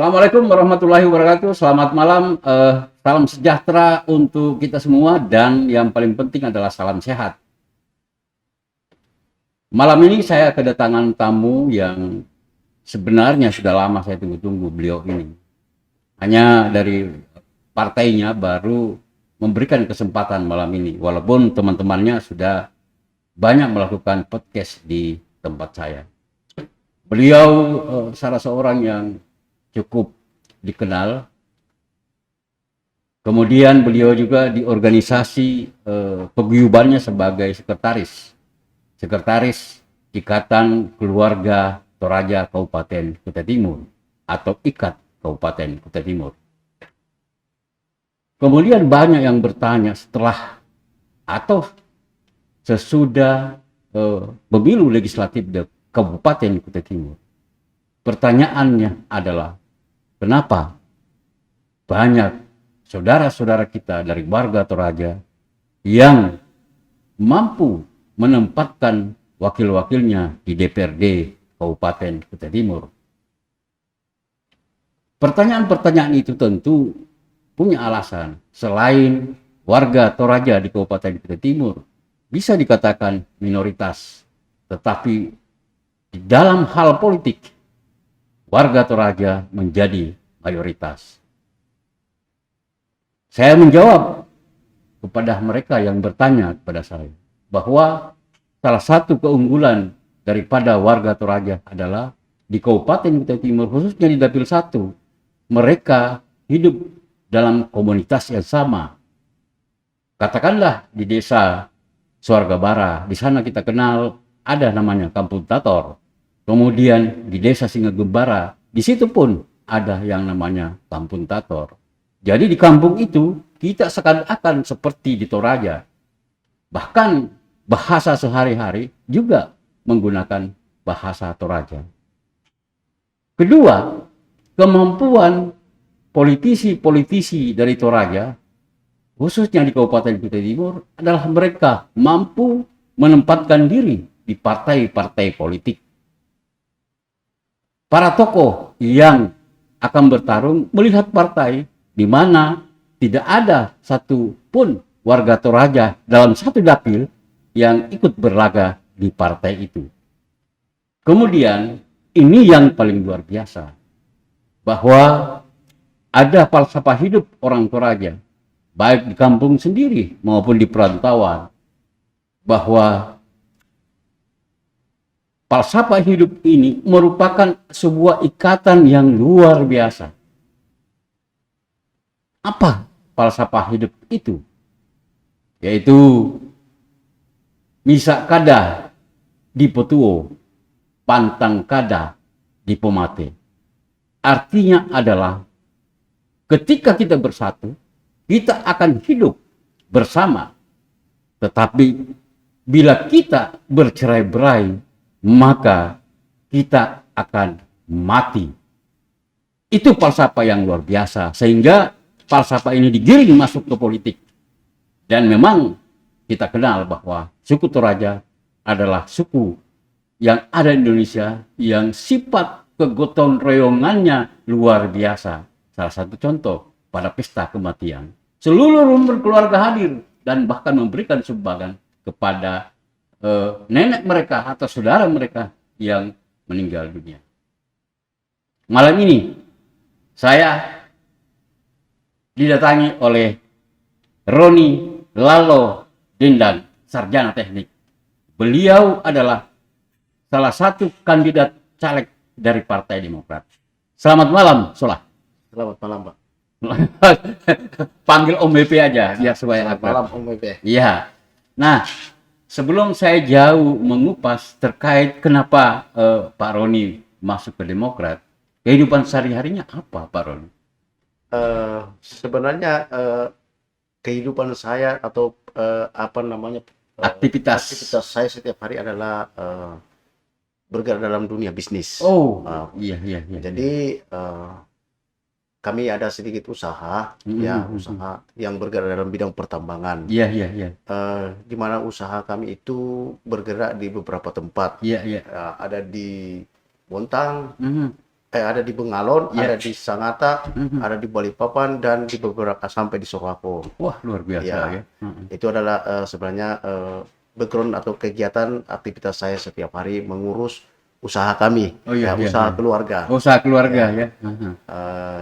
Assalamualaikum warahmatullahi wabarakatuh. Selamat malam, salam sejahtera untuk kita semua dan yang paling penting adalah salam sehat. Malam ini saya kedatangan tamu yang sebenarnya sudah lama saya tunggu-tunggu beliau ini. Hanya dari partainya baru memberikan kesempatan malam ini, walaupun teman-temannya sudah banyak melakukan podcast di tempat saya. Beliau salah seorang yang cukup dikenal. Kemudian beliau juga di organisasi paguyubannya sebagai sekretaris Ikatan Keluarga Toraja Kabupaten Kutai Timur atau IKAT Kabupaten Kutai Timur. Kemudian banyak yang bertanya setelah atau sesudah pemilu legislatif di Kabupaten Kutai Timur. Pertanyaannya adalah, kenapa banyak saudara-saudara kita dari warga Toraja yang mampu menempatkan wakil-wakilnya di DPRD Kabupaten Kutai Timur? Pertanyaan-pertanyaan itu tentu punya alasan. Selain warga Toraja di Kabupaten Kutai Timur bisa dikatakan minoritas, tetapi di dalam hal politik warga Toraja menjadi mayoritas. Saya menjawab kepada mereka yang bertanya kepada saya bahwa salah satu keunggulan daripada warga Toraja adalah di Kabupaten Kutai Timur, khususnya di Dapil 1, mereka hidup dalam komunitas yang sama. Katakanlah di desa Suargabara, di sana kita kenal ada namanya Kampung Tator. Kemudian di desa Singgagembara, di situ pun ada yang namanya Kampung Tator. Jadi di kampung itu kita seakan-akan seperti di Toraja. Bahkan bahasa sehari-hari juga menggunakan bahasa Toraja. Kedua, kemampuan politisi-politisi dari Toraja, khususnya di Kabupaten Kutai Timur, adalah mereka mampu menempatkan diri di partai-partai politik. Para tokoh yang akan bertarung melihat partai di mana tidak ada satu pun warga Toraja dalam satu dapil yang ikut berlaga di partai itu. Kemudian ini yang paling luar biasa, bahwa ada falsafah hidup orang Toraja, baik di kampung sendiri maupun di perantauan, bahwa falsafah hidup ini merupakan sebuah ikatan yang luar biasa. Apa falsafah hidup itu? Yaitu misak kada di Petuo, pantang kada di Pemate. Artinya adalah ketika kita bersatu, kita akan hidup bersama. Tetapi bila kita bercerai-berai, maka kita akan mati. Itu falsafah yang luar biasa, sehingga falsafah ini digiring masuk ke politik. Dan memang kita kenal bahwa suku Toraja adalah suku yang ada di Indonesia yang sifat kegotong royongannya luar biasa. Salah satu contoh pada pesta kematian, seluruh rumpun keluarga hadir dan bahkan memberikan sumbangan kepada nenek mereka atau saudara mereka yang meninggal dunia. Malam ini saya didatangi oleh Roni Lalo Dendang, sarjana teknik. Beliau adalah salah satu kandidat caleg dari Partai Demokrat. Selamat malam, Solah. Selamat malam, Pak. Panggil Om BP aja, ya supaya Selamat malam, Om BP. Iya. Nah, sebelum saya jauh mengupas terkait kenapa Pak Roni masuk ke Demokrat, kehidupan sehari-harinya apa, Pak Roni? Sebenarnya kehidupan saya atau Aktivitas saya setiap hari adalah bergerak dalam dunia bisnis. Oh, iya. Jadi kami ada sedikit usaha, usaha yang bergerak dalam bidang pertambangan. Iya. Di mana usaha kami itu bergerak di beberapa tempat. Iya. Ada di Bontang, ada di Bengalon, Ya. ada di Sangatta, ada di Balikpapan, dan di beberapa sampai di Sorowako. Wah, luar biasa Ya. ya. Itu adalah sebenarnya background atau kegiatan aktivitas saya setiap hari mengurus usaha kami, Oh, iya, iya, usaha iya. keluarga, Usaha keluarga ya.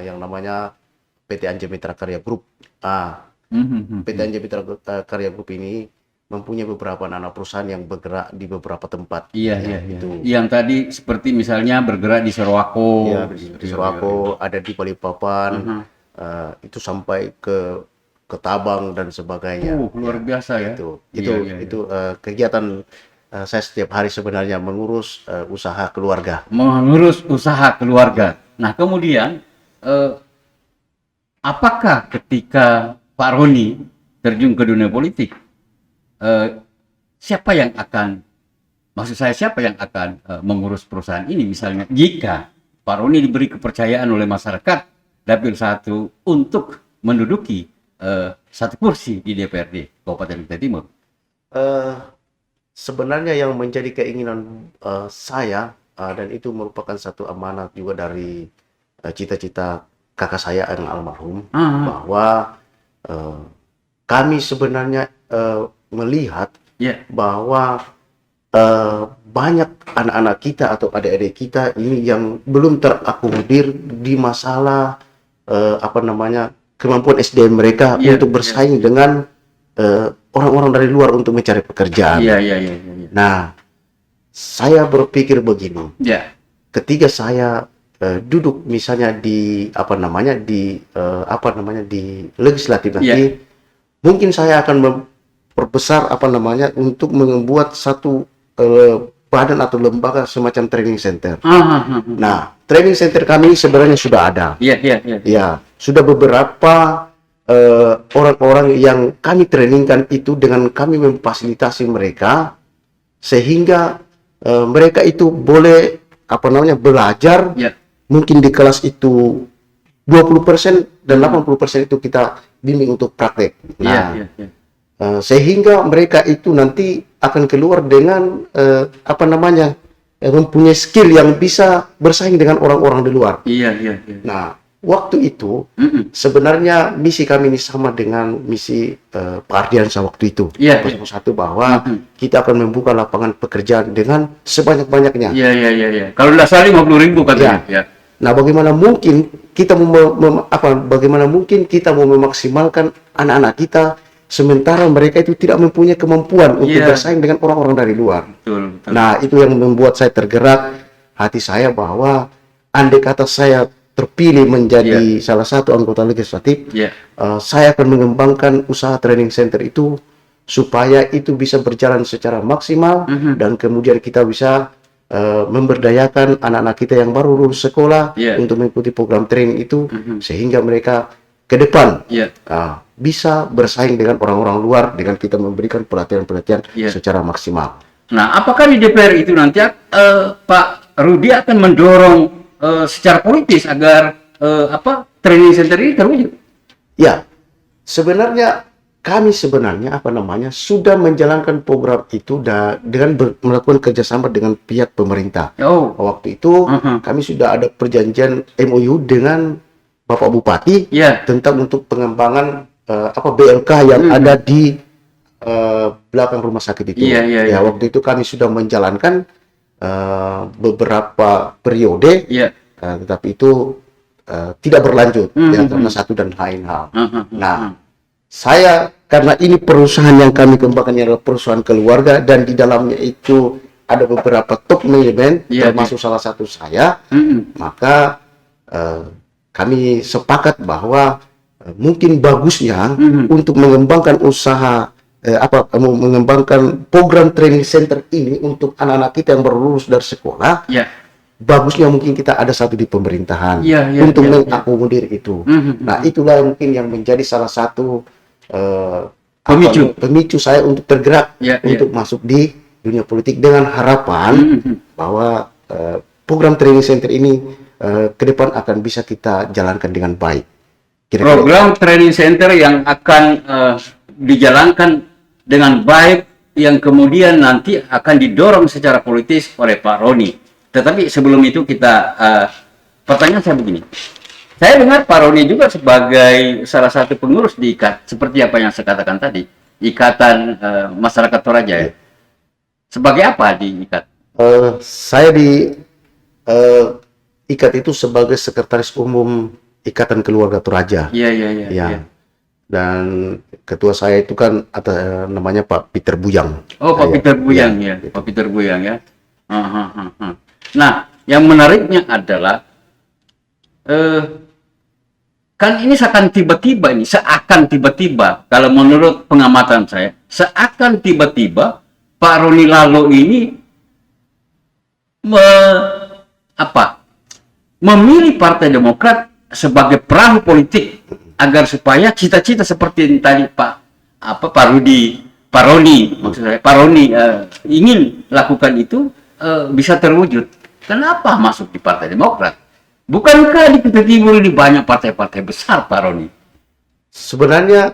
yang namanya PT Anja Mitra Karya Group. PT Anja Mitra Karya Group ini mempunyai beberapa anak perusahaan yang bergerak di beberapa tempat. Iya, Ya, iya, iya. itu. Yang tadi seperti misalnya bergerak di Sorowako. Ya, di Sorowako, ada di Balikpapan, itu sampai ke Tabang dan sebagainya. Luar biasa ya. Itu Iya. kegiatan saya setiap hari sebenarnya mengurus usaha keluarga. Mengurus usaha keluarga. Nah, kemudian apakah ketika Pak Roni terjun ke dunia politik, siapa yang akan mengurus perusahaan ini? Misalnya, jika Pak Roni diberi kepercayaan oleh masyarakat Dapil 1 untuk menduduki satu kursi di DPRD Kabupaten Kutai Timur. Sebenarnya yang menjadi keinginan saya dan itu merupakan satu amanat juga dari cita-cita kakak saya yang almarhum, bahwa kami sebenarnya melihat bahwa banyak anak-anak kita atau adik-adik kita ini yang belum terakomodir di masalah kemampuan SDM mereka untuk bersaing dengan orang-orang dari luar untuk mencari pekerjaan. Nah, saya berpikir begini. Ketika saya duduk misalnya di di legislatif nanti, mungkin saya akan memperbesar untuk membuat satu badan atau lembaga semacam training center. Nah, training center kami sebenarnya sudah ada. Ya, sudah beberapa orang-orang yang kami trainingkan itu dengan kami memfasilitasi mereka sehingga mereka itu boleh belajar. Mungkin di kelas itu 20% dan 80% itu kita bimbing untuk praktek. Nah, sehingga mereka itu nanti akan keluar dengan mempunyai skill yang bisa bersaing dengan orang-orang di luar. Nah, waktu itu sebenarnya misi kami ini sama dengan misi Pak Ardiansa waktu itu. Satu bahwa kita akan membuka lapangan pekerjaan dengan sebanyak-banyaknya. Kalau tidak salah 50.000 katanya. Nah, bagaimana mungkin kita mau memaksimalkan anak-anak kita sementara mereka itu tidak mempunyai kemampuan untuk bersaing dengan orang-orang dari luar. Betul. Nah, itu yang membuat saya tergerak hati saya bahwa andai kata saya terpilih menjadi salah satu anggota legislatif, saya akan mengembangkan usaha training center itu supaya itu bisa berjalan secara maksimal dan kemudian kita bisa memberdayakan anak-anak kita yang baru lulus sekolah untuk mengikuti program training itu sehingga mereka ke depan bisa bersaing dengan orang-orang luar dengan kita memberikan pelatihan-pelatihan secara maksimal. Nah, apakah di DPR itu nanti Pak Rudi akan mendorong secara politis agar training center ini terwujud? Ya, sebenarnya kami sudah menjalankan program itu dengan melakukan kerjasama dengan pihak pemerintah. Waktu itu kami sudah ada perjanjian MOU dengan Bapak Bupati tentang untuk pengembangan BLK yang ada di belakang rumah sakit itu. Waktu itu kami sudah menjalankan beberapa periode, tetapi itu tidak berlanjut karena satu dan lain hal. Nah, saya karena ini perusahaan yang kami kembangkan adalah perusahaan keluarga dan di dalamnya itu ada beberapa top manajemen termasuk salah satu saya, maka kami sepakat bahwa mungkin bagusnya untuk mengembangkan usaha mengembangkan program training center ini untuk anak-anak kita yang baru lulus dari sekolah. Bagusnya mungkin kita ada satu di pemerintahan untuk mengakomodir itu. Nah, itulah mungkin yang menjadi salah satu pemicu saya untuk tergerak untuk masuk di dunia politik dengan harapan bahwa program training center ini ke depan akan bisa kita jalankan dengan baik. Program training center yang akan dijalankan dengan baik yang kemudian nanti akan didorong secara politis oleh Pak Roni. Tetapi sebelum itu kita pertanyaan saya begini. Saya dengar Pak Roni juga sebagai salah satu pengurus di IKAT, seperti apa yang saya katakan tadi, Ikatan Masyarakat Toraja ya. Sebagai apa di IKAT? Saya di IKAT itu sebagai sekretaris umum Ikatan Keluarga Toraja. Iya. Dan ketua saya itu kan namanya Pak Peter Buyang. Oh, Pak Peter Buyang ya. Pak Peter Buyang ya. Nah, yang menariknya adalah kan ini seakan tiba-tiba kalau menurut pengamatan saya, seakan tiba-tiba Pak Roni Lalo ini memilih Partai Demokrat sebagai perahu politik agar supaya cita-cita seperti yang tadi Pak Roni maksud saya Pak Roni ingin lakukan itu bisa terwujud. Kenapa masuk di Partai Demokrat? Bukankah di Kutai Timur ini banyak partai-partai besar, Pak Roni? Sebenarnya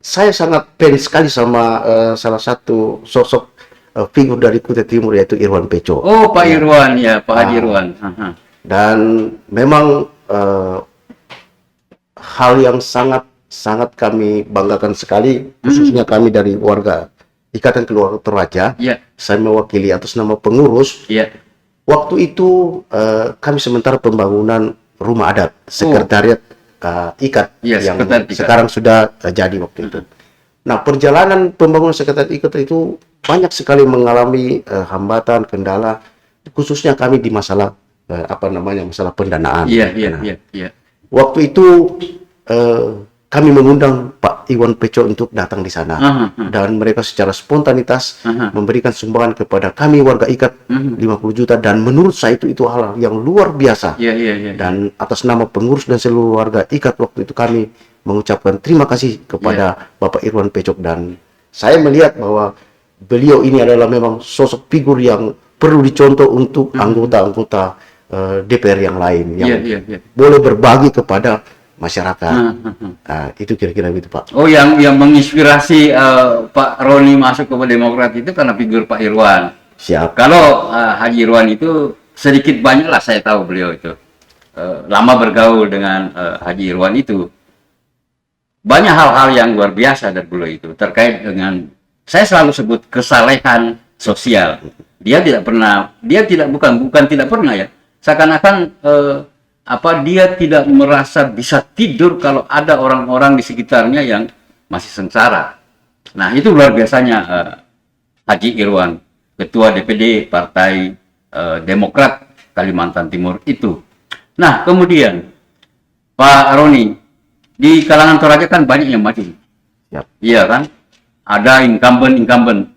saya sangat fans sekali sama salah satu sosok figur dari Kutai Timur, yaitu Irwan Peco. Oh, Pak Irwan ya, Pak Haji Irwan. Dan memang hal yang sangat kami banggakan sekali, khususnya kami dari warga Ikatan Keluarga Toraja. Saya mewakili atas nama pengurus. Waktu itu kami sementara pembangunan rumah adat, sekretariat IKAT yang sekarang sudah jadi waktu itu. Nah, perjalanan pembangunan sekretariat IKAT itu banyak sekali mengalami hambatan, kendala, khususnya kami di masalah masalah pendanaan. Waktu itu kami mengundang Pak Iwan Peco untuk datang di sana, dan mereka secara spontanitas memberikan sumbangan kepada kami warga IKAT 50 juta, dan menurut saya itu hal yang luar biasa. Dan atas nama pengurus dan seluruh warga IKAT waktu itu kami mengucapkan terima kasih kepada Bapak Irwan Peco, dan saya melihat bahwa beliau ini adalah memang sosok figur yang perlu dicontoh untuk anggota-anggota DPR yang lain yang boleh berbagi kepada masyarakat. Itu kira-kira gitu, Pak. Oh, yang menginspirasi Pak Roni masuk ke Demokrat itu karena figur Pak Irwan. Siap. Kalau Haji Irwan itu sedikit banyak lah saya tahu beliau itu lama bergaul dengan Haji Irwan itu. Banyak hal-hal yang luar biasa dari beliau itu terkait dengan, saya selalu sebut, kesalehan sosial. Dia tidak pernah ya. Seakan-akan dia tidak merasa bisa tidur kalau ada orang-orang di sekitarnya yang masih sengsara. Nah, itu luar biasanya Haji Irwan, Ketua DPD Partai Demokrat Kalimantan Timur itu. Nah, kemudian Pak Roni, di kalangan Toraja kan banyak yang maju. Iya kan? Ada incumbent.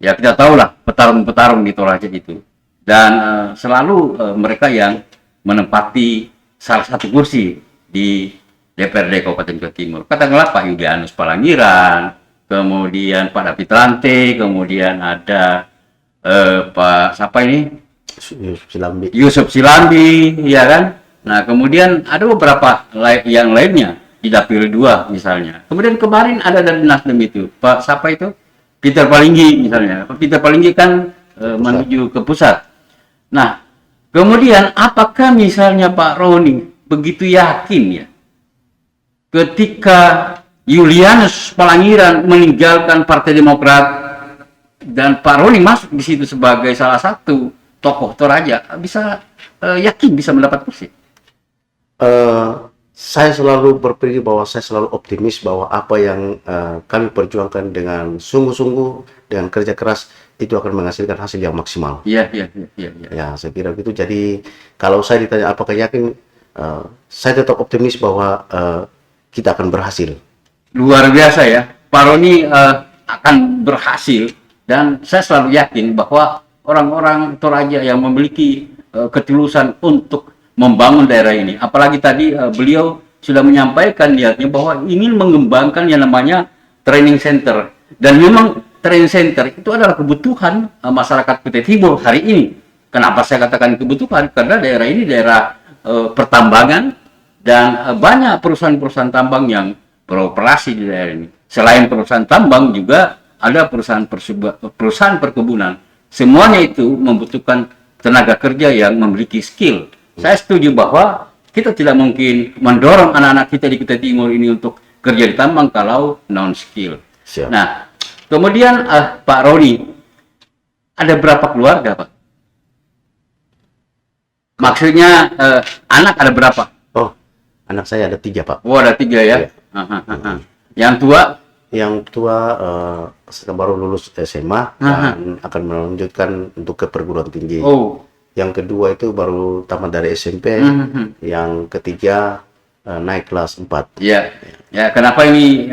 Ya, kita tahulah petarung-petarung di Toraja itu. Dan selalu mereka yang menempati salah satu kursi di DPRD Kabupaten Kutai Timur. Katakanlah Pak Yulianus Palangiran, kemudian Pak David Lante, kemudian ada Pak siapa ini? Yusuf Silambi, ya kan? Nah, kemudian ada beberapa yang lainnya di Dapil 2 misalnya. Kemudian kemarin ada dari Nasdem itu, Pak siapa itu? Peter Palinggi misalnya. Peter Palinggi kan menuju ke pusat. Nah, kemudian apakah misalnya Pak Roni begitu yakin ya ketika Yulianus Palangiran meninggalkan Partai Demokrat dan Pak Roni masuk di situ sebagai salah satu tokoh Toraja, bisa yakin bisa mendapat kursi? Saya selalu berpikir bahwa saya selalu optimis bahwa apa yang kami perjuangkan dengan sungguh-sungguh, dengan kerja keras, itu akan menghasilkan hasil yang maksimal. Iya. Ya, saya kira gitu. Jadi kalau saya ditanya apakah yakin, saya tetap optimis bahwa kita akan berhasil. Luar biasa ya, Pak Roni akan berhasil, dan saya selalu yakin bahwa orang-orang Toraja yang memiliki ketulusan untuk membangun daerah ini, apalagi tadi beliau sudah menyampaikan niatnya bahwa ingin mengembangkan yang namanya training center, dan memang training center itu adalah kebutuhan masyarakat Kutai Timur hari ini. Kenapa saya katakan kebutuhan? Karena daerah ini daerah pertambangan, dan banyak perusahaan-perusahaan tambang yang beroperasi di daerah ini. Selain perusahaan tambang juga ada perusahaan perkebunan. Semuanya itu membutuhkan tenaga kerja yang memiliki skill Saya setuju bahwa kita tidak mungkin mendorong anak-anak kita di Kutai Timur ini untuk kerja di tambang kalau non skill. Siap. Nah, kemudian Pak Roni, ada berapa keluarga, Pak? Maksudnya anak ada berapa? Oh, anak saya ada 3, Pak. Oh, ada 3 ya. Iya. Yang tua? Yang tua baru lulus SMA dan akan melanjutkan untuk ke perguruan tinggi. Oh. Yang kedua itu baru tamat dari SMP. Yang ketiga naik kelas 4. Ya, ya. Kenapa ini?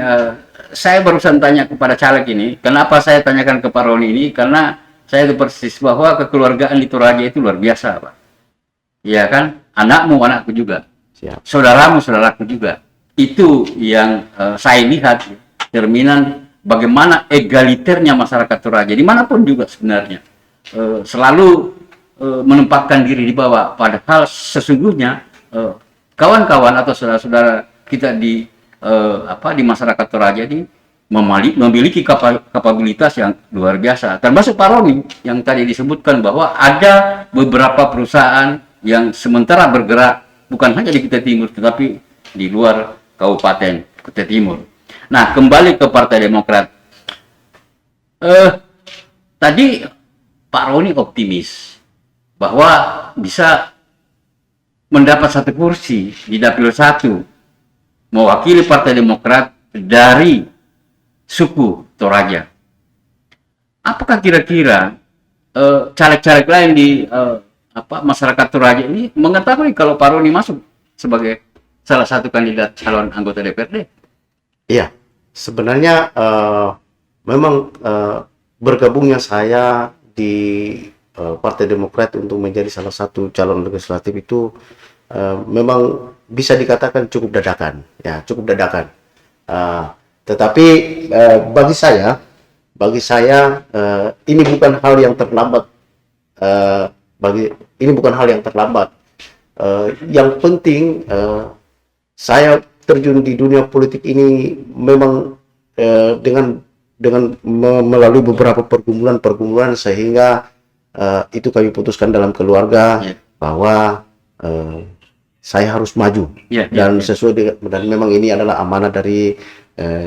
Saya barusan tanya kepada caleg ini. Kenapa saya tanyakan ke Pak Roni ini? Karena saya itu persis bahwa kekeluargaan di Toraja itu luar biasa, Pak. Iya kan? Anakmu, anakku juga. Siap. Saudaramu, saudaraku juga. Itu yang saya lihat cerminan bagaimana egaliternya masyarakat Toraja dimanapun juga sebenarnya selalu menempatkan diri di bawah, padahal sesungguhnya kawan-kawan atau saudara-saudara kita di masyarakat Toraja ini memiliki kapabilitas yang luar biasa, termasuk Pak Roni yang tadi disebutkan bahwa ada beberapa perusahaan yang sementara bergerak bukan hanya di Kutai Timur tetapi di luar Kabupaten Kutai Timur. Nah, kembali ke Partai Demokrat. Tadi Pak Roni optimis bahwa bisa mendapat 1 kursi di Dapil 1 mewakili Partai Demokrat dari suku Toraja. Apakah kira-kira caleg-caleg lain di masyarakat Toraja ini mengetahui kalau Pak Roni masuk sebagai salah satu kandidat calon anggota DPRD? Iya, sebenarnya memang bergabungnya saya di Partai Demokrat untuk menjadi salah satu calon legislatif itu memang bisa dikatakan cukup dadakan, ya cukup dadakan. Tetapi bagi saya ini bukan hal yang terlambat. Ini bukan hal yang terlambat. Yang penting saya terjun di dunia politik ini memang dengan melalui beberapa pergumulan sehingga itu kami putuskan dalam keluarga bahwa saya harus maju dan sesuai dengan, dan memang ini adalah amanah dari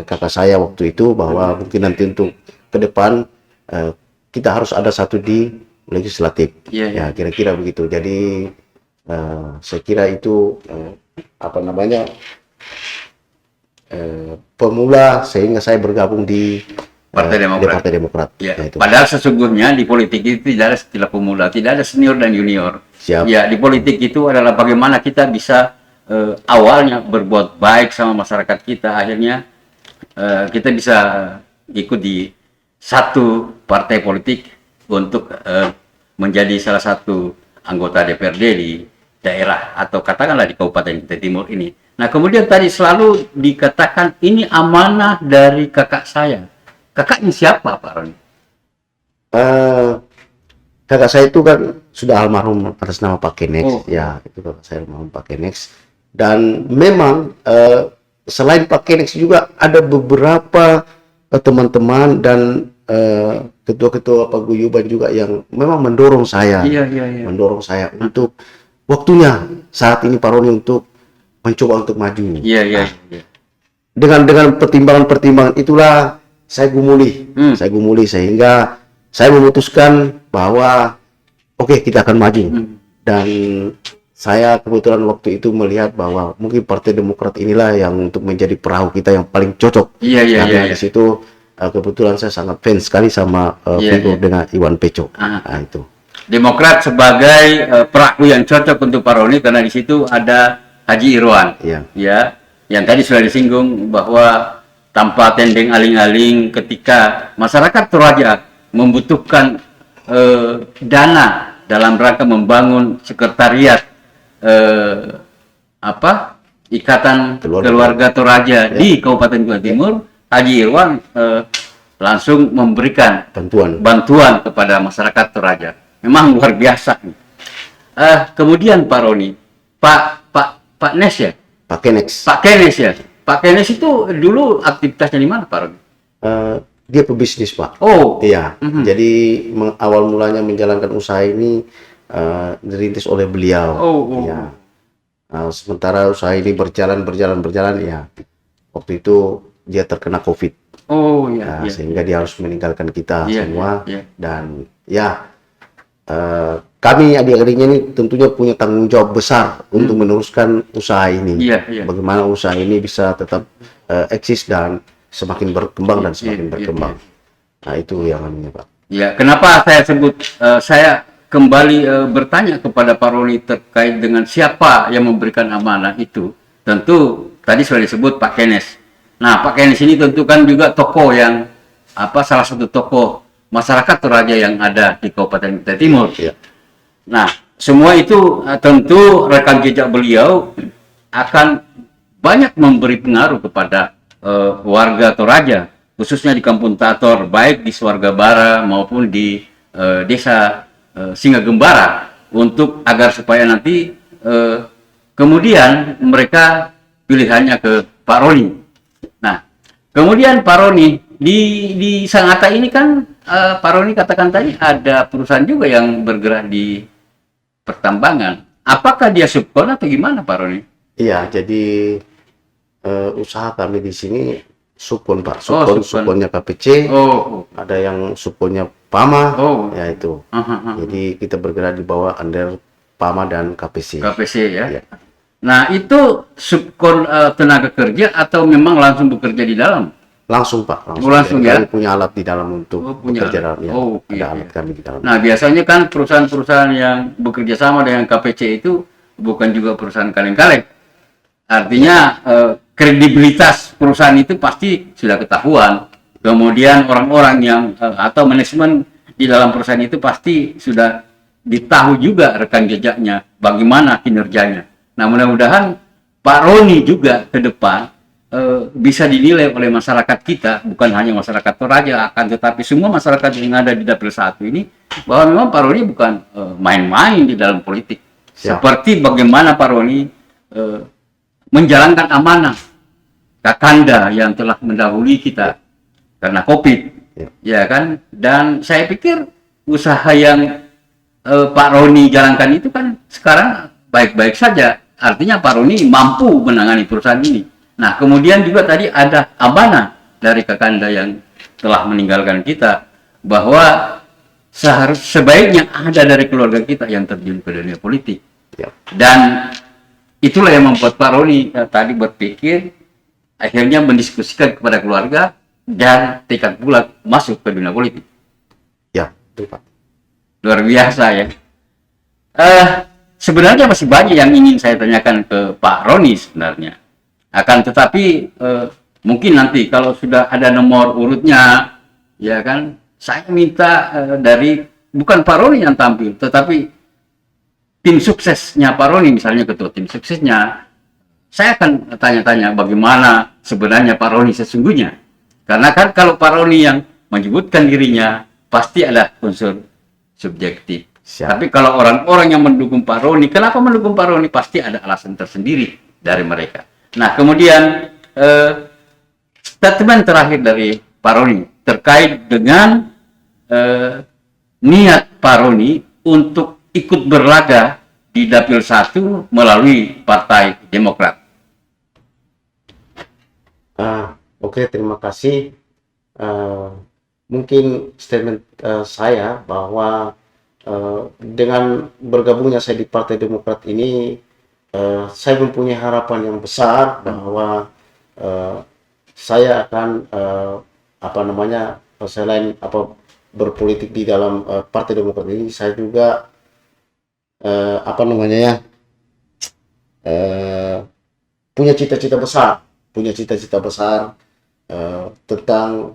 kakak saya waktu itu bahwa mungkin nanti untuk ke depan kita harus ada satu di legislatif. Ya kira-kira begitu. Jadi saya kira itu pemula sehingga saya bergabung di Partai Demokrat. Ya. Padahal sesungguhnya di politik itu tidak ada istilah pemula, tidak ada senior dan junior. Siap. Ya, di politik itu adalah bagaimana kita bisa awalnya berbuat baik sama masyarakat kita, akhirnya kita bisa ikut di satu partai politik untuk menjadi salah satu anggota DPRD di daerah atau katakanlah di Kabupaten Kutai Timur ini. Nah, kemudian tadi selalu dikatakan ini amanah dari kakak saya. Kakaknya siapa, Pak Roni? Kakak saya itu kan sudah almarhum atas nama Pak Kenex. Ya, itu kakak saya almarhum Pak Kenex. Dan memang selain Pak Kenex juga ada beberapa teman-teman dan ketua-ketua paguyuban juga yang memang mendorong saya, mendorong saya untuk waktunya saat ini Pak Roni untuk mencoba untuk maju. Dengan pertimbangan-pertimbangan itulah saya gumuli sehingga saya memutuskan bahwa oke, kita akan maju. Dan saya kebetulan waktu itu melihat bahwa mungkin Partai Demokrat inilah yang untuk menjadi perahu kita yang paling cocok. Di situ kebetulan saya sangat fans sekali sama figur dengan Iwan Peco. Nah, itu. Demokrat sebagai perahu yang cocok untuk Pak Roni karena di situ ada Haji Irwan. Ya, yang tadi sudah disinggung bahwa tanpa tendeng aling-aling ketika masyarakat Toraja membutuhkan dana dalam rangka membangun sekretariat Ikatan Keluarga Toraja di Kabupaten Kutai Timur, Haji Irwan langsung memberikan bantuan kepada masyarakat Toraja. Memang luar biasa. Kemudian Pak Roni, Pak Nes ya? Pak Kenex. Pak Kenex ya? Pak Kenex itu dulu aktivitasnya di mana, Pak Roni? Dia pebisnis, Pak. Oh. Iya. Jadi awal mulanya menjalankan usaha ini dirintis oleh beliau. Ya. Sementara usaha ini berjalan ya. Waktu itu dia terkena COVID. Sehingga dia harus meninggalkan kita semua. Dan ya kami adik-adiknya ini tentunya punya tanggung jawab besar untuk meneruskan usaha ini. Bagaimana usaha ini bisa tetap eksis dan semakin berkembang dan semakin berkembang. Nah itu yang namanya Pak. Ya, kenapa saya sebut saya kembali bertanya kepada Pak Roni terkait dengan siapa yang memberikan amanah itu. Tentu tadi sudah disebut Pak Kenes. Nah, Pak Kenes ini tentu kan juga tokoh yang salah satu tokoh masyarakat Toraja yang ada di Kabupaten Kutai Timur. Nah, semua itu tentu rekam jejak beliau akan banyak memberi pengaruh kepada warga Toraja, khususnya di Kampung Tator, baik di Swarga Bara maupun di desa Singa Gembara, untuk agar supaya nanti kemudian mereka pilihannya ke Pak Roni. Nah, kemudian Pak Roni di Sangatta ini kan Pak Roni katakan tadi ada perusahaan juga yang bergerak di pertambangan. Apakah dia subkon atau gimana Pak Roni? Iya, jadi usaha kami di sini subkon Pak, subkonnya KPC, ada yang subkonnya PAMA, ya itu. Jadi kita bergerak di bawah under PAMA dan KPC. Ya. Nah itu subkon tenaga kerja atau memang langsung bekerja di dalam? Langsung Pak, langsung ya. Kami punya alat di dalam untuk bekerja dalam. Ada alat kami di dalam. Nah biasanya kan perusahaan-perusahaan yang bekerja sama dengan KPC itu bukan juga perusahaan kaleng-kaleng. Artinya kredibilitas perusahaan itu pasti sudah ketahuan. Kemudian orang-orang yang atau manajemen di dalam perusahaan itu pasti sudah ditahu juga rekam jejaknya, bagaimana kinerjanya. Nah mudah-mudahan Pak Roni juga ke depan bisa dinilai oleh masyarakat kita, bukan hanya masyarakat Toraja, akan tetapi semua masyarakat yang ada di Dapil 1 ini, bahwa memang Pak Roni bukan main-main di dalam politik. Seperti bagaimana Pak Roni menjalankan amanah Kakanda yang telah mendahului kita karena COVID, ya kan? Dan saya pikir usaha yang Pak Roni jalankan itu kan sekarang baik-baik saja. Artinya Pak Roni mampu menangani perusahaan ini. Nah, kemudian juga tadi ada amanah dari Kakanda yang telah meninggalkan kita, bahwa sebaiknya ada dari keluarga kita yang terjun ke dunia politik. Dan itulah yang membuat Pak Roni tadi berpikir, akhirnya mendiskusikan kepada keluarga dan tekad bulat masuk ke dunia politik. Ya, betul Pak. Luar biasa ya. Sebenarnya masih banyak yang ingin saya tanyakan ke Pak Roni sebenarnya. Akan tetapi mungkin nanti kalau sudah ada nomor urutnya, ya kan, saya minta dari bukan Pak Roni yang tampil, tetapi tim suksesnya Pak Roni, misalnya ketua tim suksesnya, saya akan tanya-tanya bagaimana sebenarnya Pak Roni sesungguhnya. Karena kan kalau Pak Roni yang menyebutkan dirinya, pasti ada unsur subjektif. Tapi kalau orang-orang yang mendukung Pak Roni, kenapa mendukung Pak Roni? Pasti ada alasan tersendiri dari mereka. Nah, kemudian statement terakhir dari Pak Roni terkait dengan niat Pak Roni untuk ikut berlaga di Dapil 1 melalui Partai Demokrat. Oke, terima kasih. Mungkin statement saya bahwa dengan bergabungnya saya di Partai Demokrat ini, saya mempunyai harapan yang besar bahwa saya akan selain berpolitik di dalam Partai Demokrat ini, saya juga punya cita-cita besar tentang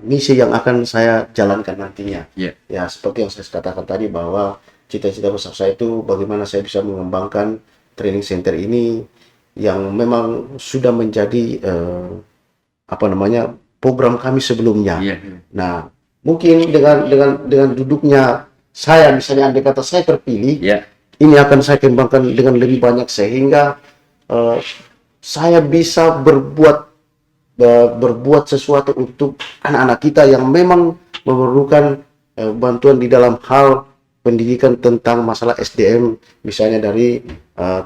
misi yang akan saya jalankan nantinya. Ya, seperti yang saya katakan tadi, bahwa cita-cita besar saya itu bagaimana saya bisa mengembangkan training center ini yang memang sudah menjadi program kami sebelumnya. Nah, mungkin dengan duduknya saya, misalnya andai kata saya terpilih, ini akan saya kembangkan dengan lebih banyak, sehingga saya bisa berbuat sesuatu untuk anak-anak kita yang memang memerlukan bantuan di dalam hal pendidikan tentang masalah SDM, misalnya dari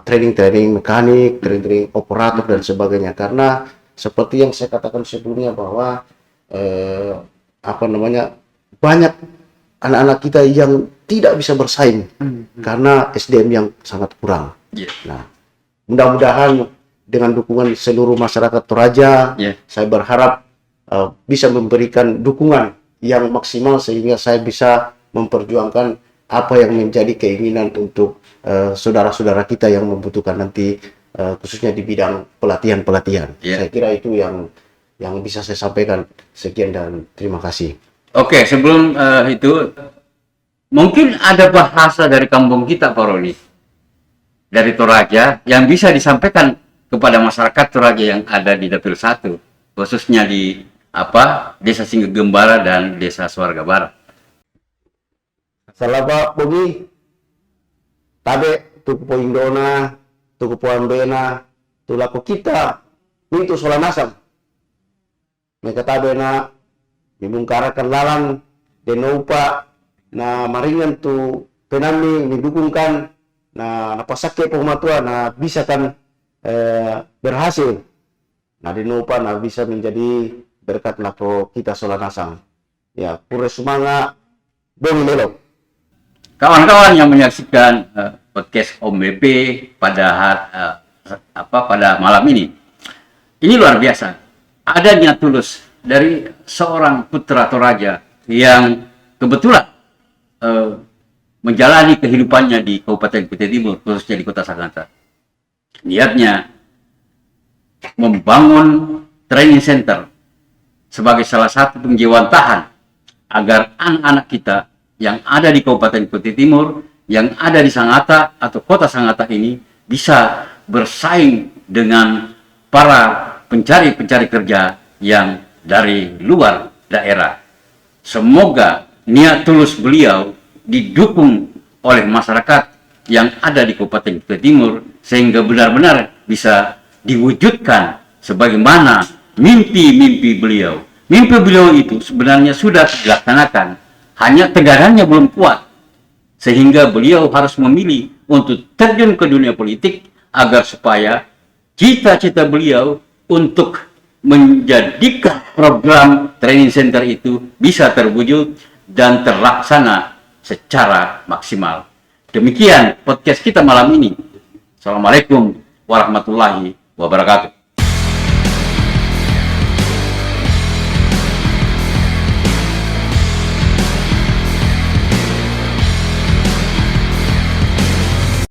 training mekanik, training operator dan sebagainya. Karena seperti yang saya katakan sebelumnya bahwa banyak anak-anak kita yang tidak bisa bersaing karena SDM yang sangat kurang. Nah, mudah-mudahan dengan dukungan seluruh masyarakat Toraja, saya berharap bisa memberikan dukungan yang maksimal sehingga saya bisa memperjuangkan apa yang menjadi keinginan untuk saudara-saudara kita yang membutuhkan nanti khususnya di bidang pelatihan. Saya kira itu yang bisa saya sampaikan. Sekian dan terima kasih. Oke, sebelum itu mungkin ada bahasa dari kampung kita, Pak Roni, dari Toraja yang bisa disampaikan kepada masyarakat Toraja yang ada di Dapil 1, khususnya di Desa Singgegembara dan Desa Swarga Barat. Salaba bogi tabe tuku po indona, tuku po ambena, tulako kita mintu solanasam. Mereka tabe na dibungkarakan lalang denoupa na maringan tu penami didukungkan na napasake pematua na bisa kan berhasil. Nah denoupa na bisa menjadi berkat nako kita solanasam. Ya, pure semangat bong melo. Kawan-kawan yang menyaksikan podcast Om BP pada malam ini luar biasa. Adanya tulus dari seorang putra Toraja yang kebetulan menjalani kehidupannya di Kabupaten Kutai Timur, khususnya di Kota Sangatta. Niatnya membangun training center sebagai salah satu penjewaan agar anak-anak kita yang ada di Kabupaten Kutai Timur, yang ada di Sangatta atau Kota Sangatta ini bisa bersaing dengan para pencari-pencari kerja yang dari luar daerah. Semoga niat tulus beliau didukung oleh masyarakat yang ada di Kabupaten Kutai Timur sehingga benar-benar bisa diwujudkan sebagaimana mimpi-mimpi beliau. Mimpi beliau itu sebenarnya sudah dilaksanakan, hanya tegarannya belum kuat, sehingga beliau harus memilih untuk terjun ke dunia politik agar supaya cita-cita beliau untuk menjadikan program training center itu bisa terwujud dan terlaksana secara maksimal. Demikian podcast kita malam ini. Assalamualaikum warahmatullahi wabarakatuh.